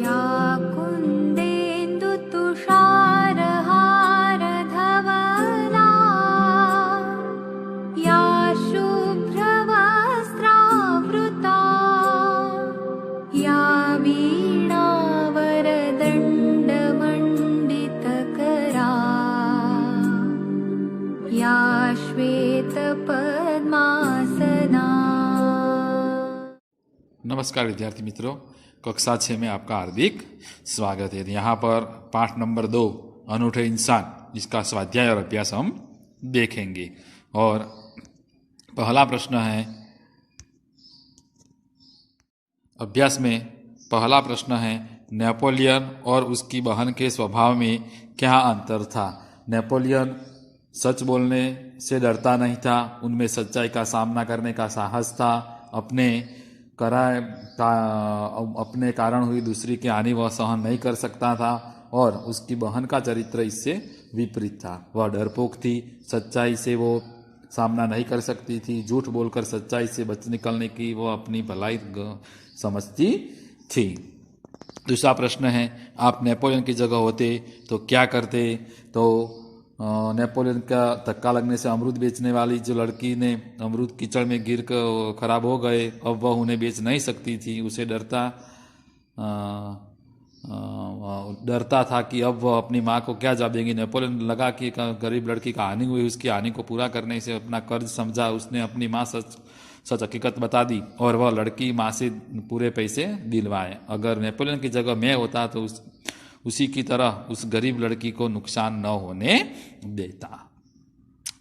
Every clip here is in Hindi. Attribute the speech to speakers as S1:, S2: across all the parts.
S1: या कुन्देन्दुतुषारहारधवला या शुभ्रवस्त्रावृता या वीणावरदण्डमण्डितकरा या श्वेतपद्मासना।
S2: नमस्कार विद्यार्थी मित्रों, कक्षा 6 में आपका हार्दिक स्वागत है। यहाँ पर पाठ नंबर 2 अनूठे इंसान, इसका स्वाध्याय और अभ्यास हम देखेंगे। और पहला प्रश्न है, अभ्यास में पहला प्रश्न है, नेपोलियन और उसकी बहन के स्वभाव में क्या अंतर था। नेपोलियन सच बोलने से डरता नहीं था, उनमें सच्चाई का सामना करने का साहस था, अपने कारण हुई दूसरी की हानि वह सहन नहीं कर सकता था। और उसकी बहन का चरित्र इससे विपरीत था। वह डरपोक थी, सच्चाई से वो सामना नहीं कर सकती थी, झूठ बोलकर सच्चाई से बच निकलने की वो अपनी भलाई समझती थी। दूसरा प्रश्न है, आप नेपोलियन की जगह होते तो क्या करते। तो नेपोलियन का धक्का लगने से अमरूद बेचने वाली जो लड़की ने अमरूद कीचड़ में गिर कर खराब हो गए, अब वह उन्हें बेच नहीं सकती थी। उसे डरता था कि अब वह अपनी माँ को क्या जवाब देंगी। नेपोलियन लगा कि गरीब लड़की का हानि हुई, उसकी हानि को पूरा करने से अपना कर्ज समझा। उसने अपनी माँ सच हकीकत बता दी और वह लड़की माँ से पूरे पैसे दिलवाए। अगर नेपोलियन की जगह मैं होता तो उसी की तरह उस गरीब लड़की को नुकसान न होने देता।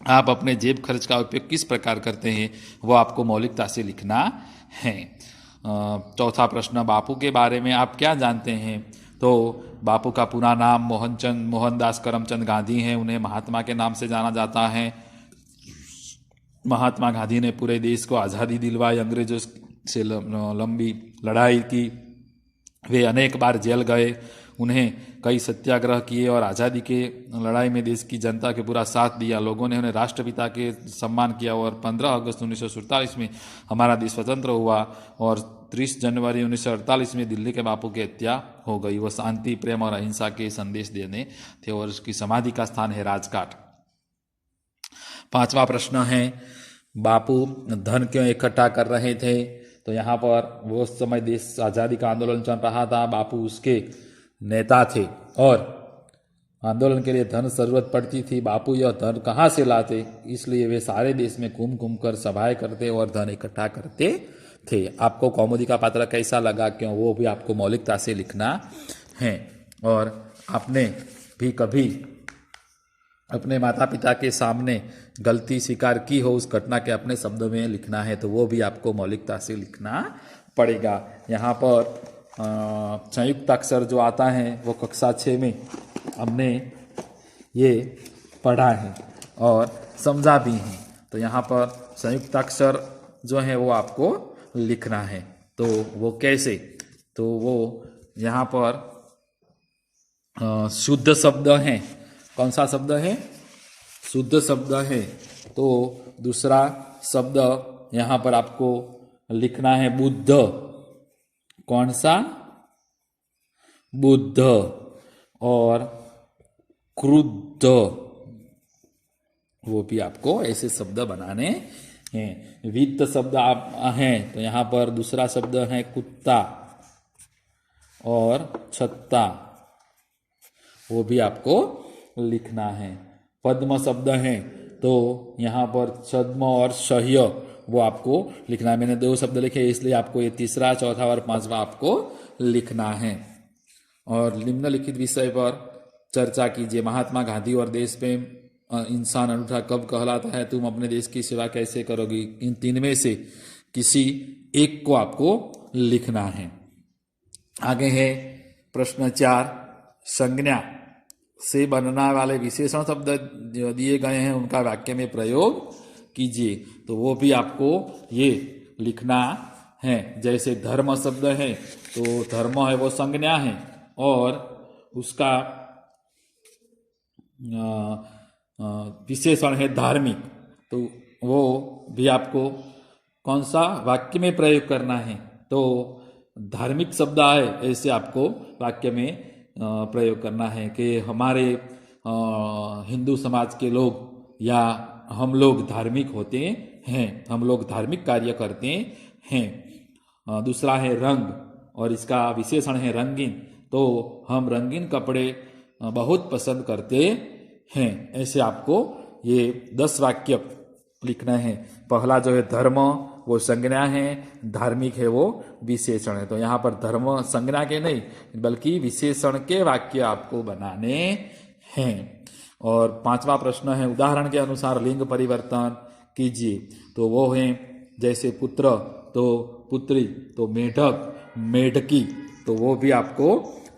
S2: आप अपने जेब खर्च का उपयोग किस प्रकार करते हैं, वो आपको मौलिकता से लिखना है। चौथा प्रश्न, बापू के बारे में आप क्या जानते हैं। तो बापू का पूरा नाम मोहनदास करमचंद गांधी है। उन्हें महात्मा के नाम से जाना जाता है। महात्मा गांधी ने पूरे देश को आज़ादी दिलवाई, अंग्रेजों से लंबी लड़ाई की। वे अनेक बार जेल गए, उन्हें कई सत्याग्रह किए और आज़ादी के लड़ाई में देश की जनता के पूरा साथ दिया। लोगों ने उन्हें राष्ट्रपिता के सम्मान किया और 15 अगस्त 1947 में हमारा देश स्वतंत्र हुआ और 30 जनवरी 1948 में दिल्ली के बापू की हत्या हो गई। वो शांति, प्रेम और अहिंसा के संदेश देने थे और उसकी समाधि का स्थान है राजघाट। पांचवा प्रश्न है, बापू धन क्यों इकट्ठा कर रहे थे। तो यहाँ पर वो समय देश आज़ादी का आंदोलन चल रहा था, बापू उसके नेता थे और आंदोलन के लिए धन जरूरत पड़ती थी। बापू यह धन कहाँ से लाते, इसलिए वे सारे देश में घूम घूम कर सभाएं करते और धन इकट्ठा करते थे। आपको कौमुदी का पात्र कैसा लगा, क्यों, वो भी आपको मौलिकता से लिखना है। और आपने भी कभी अपने माता पिता के सामने गलती स्वीकार की हो, उस घटना के अपने शब्दों में लिखना है, तो वो भी आपको मौलिकता से लिखना पड़ेगा। यहाँ पर संयुक्त अक्षर जो आता है वो कक्षा 6 में हमने ये पढ़ा है और समझा भी है। तो यहाँ पर संयुक्त अक्षर जो है वो आपको लिखना है। तो वो कैसे, तो वो यहाँ पर शुद्ध शब्द है। कौन सा शब्द है, शुद्ध शब्द है। तो दूसरा शब्द यहाँ पर आपको लिखना है बुद्ध। कौन सा, बुद्ध। और क्रुद्ध, वो भी आपको ऐसे शब्द बनाने हैं। वित्त शब्द आप हैं, तो यहाँ पर दूसरा शब्द है कुत्ता और छत्ता, वो भी आपको लिखना है। पद्म शब्द है, तो यहाँ पर छद्म और सह्य वो आपको लिखना है। मैंने 2 शब्द लिखे, इसलिए आपको ये तीसरा, चौथा और 5वां आपको लिखना है। और निम्नलिखित विषय पर चर्चा कीजिए। महात्मा गांधी और देश प्रेम इंसान अनूठा कब कहलाता है, तुम अपने देश की सेवा कैसे करोगी। इन 3 में से किसी एक को आपको लिखना है। आगे है प्रश्न 4, संज्ञा से बनने वाले विशेषण शब्द जो दिए गए हैं उनका वाक्य में प्रयोग कीजिए। तो वो भी आपको ये लिखना है। जैसे धर्म शब्द है, तो धर्म है वो संज्ञा है और उसका विशेषण है धार्मिक। तो वो भी आपको कौन सा वाक्य में प्रयोग करना है। तो धार्मिक शब्द आए ऐसे आपको वाक्य में प्रयोग करना है कि हमारे हिंदू समाज के लोग या हम लोग धार्मिक होते हैं, हम लोग धार्मिक कार्य करते हैं। दूसरा है रंग और इसका विशेषण है रंगीन, तो हम रंगीन कपड़े बहुत पसंद करते हैं। ऐसे आपको ये 10 वाक्य लिखना है। पहला जो है धर्म वो संज्ञा है, धार्मिक है वो विशेषण है। तो यहाँ पर धर्म संज्ञा के नहीं बल्कि विशेषण के वाक्य आपको बनाने हैं। और 5वां प्रश्न है उदाहरण के अनुसार लिंग परिवर्तन कीजिए। तो वो है जैसे पुत्र तो पुत्री, तो मेढक मेढकी, तो वो भी आपको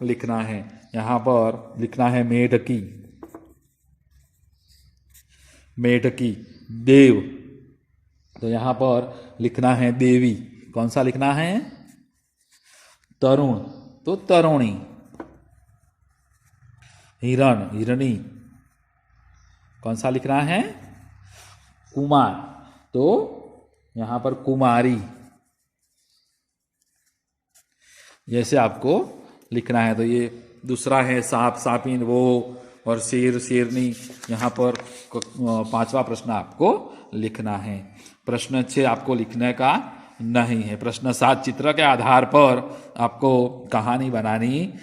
S2: लिखना है। यहाँ पर लिखना है मेढकी मेढकी। देव, तो यहाँ पर लिखना है देवी। कौन सा लिखना है? तरुण, तो तरुणी। हिरण हिरणी, कौन सा लिखना है? कुमार, तो यहाँ पर कुमारी। जैसे आपको लिखना है। तो ये दूसरा है सांप सांपिन वो, और शेर शेरनी। यहाँ पर 5वां प्रश्न आपको लिखना है। प्रश्न 6 आपको लिखने का नहीं है। प्रश्न 7 चित्र के आधार पर आपको कहानी बनानी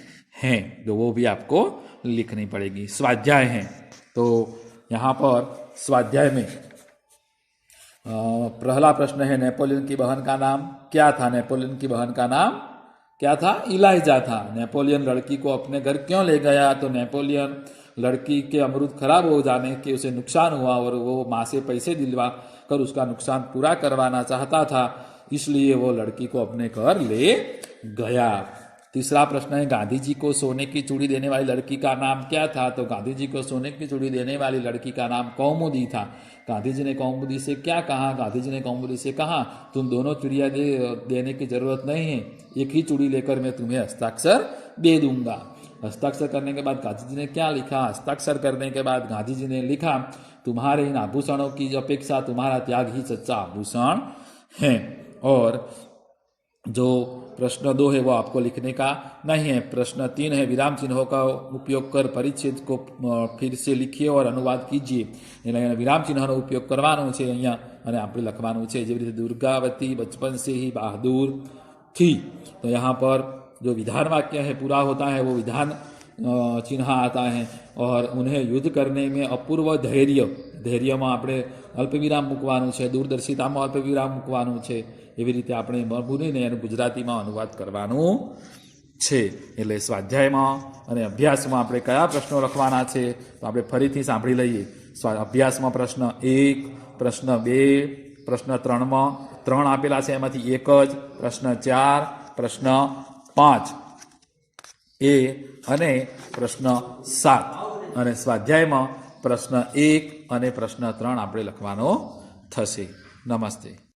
S2: है, तो वो भी आपको लिखनी पड़ेगी। स्वाध्याय है, तो यहाँ पर स्वाध्याय में पहला प्रश्न है नेपोलियन की बहन का नाम क्या था? नेपोलियन की बहन का नाम क्या था? इलाइजा था। नेपोलियन लड़की को अपने घर क्यों ले गया? तो नेपोलियन लड़की के अमरूद खराब हो जाने के उसे नुकसान हुआ और वो माँ से पैसे दिलवा कर उसका नुकसान पूरा करवाना चाहता था, इसलिए वो लड़की को अपने घर ले गया। तीसरा प्रश्न है गांधी जी को सोने की चूड़ी देने वाली लड़की का नाम क्या था? तो गांधी जी को सोने की चूड़ी देने वाली लड़की का नाम कौमुदी था। गांधी जी ने कौमुदी से क्या कहा? गांधी जी ने कौमुदी से कहा तुम दोनों चूड़ियां देने की जरूरत नहीं है, एक ही चूड़ी लेकर मैं तुम्हें हस्ताक्षर दे दूंगा। हस्ताक्षर करने के बाद गांधी जी ने क्या लिखा? हस्ताक्षर करने के बाद गांधी जी ने लिखा तुम्हारे इन आभूषणों की अपेक्षा तुम्हारा त्याग ही सच्चा आभूषण है। और जो प्रश्न 2 है वो आपको लिखने का नहीं है। प्रश्न 3 है विराम चिन्हों का उपयोग कर परिच्छेद को फिर से लिखिए और अनुवाद कीजिए। विराम चिन्हों उपयोग करवानो છે અહીંયા અને આપણે લખવાનું છે જેવી રીતે दुर्गावती बचपन से ही बहादुर थी। तो यहाँ पर जो विधान वाक्य है पूरा होता है वो विधान चिन्ह आता है। और उन्हें युद्ध करने में अपूर्व धैर्य में આપણે અલ્પવિરામ મૂકવાનું છે, दूरदर्शिताમાં અલ્પવિરામ મૂકવાનું છે। એવી રીતે આપણે બનીને એનું ગુજરાતીમાં अनुवाद કરવાનું છે। એટલે સ્વાધ્યાયમાં અને અભ્યાસમાં આપણે કયા પ્રશ્નો લખવાના છે તો આપણે ફરીથી સાંભળી લઈએ। અભ્યાસમાં પ્રશ્ન 1, પ્રશ્ન 2, પ્રશ્ન 3માં 3 આપેલા છે એમાંથી એક જ, પ્રશ્ન 4, પ્રશ્ન 5 એ અને પ્રશ્ન 7 અને સ્વાધ્યાયમાં પ્રશ્ન 1 અને પ્રશ્ન 3 આપણે લખવાનો થશે। નમસ્તે।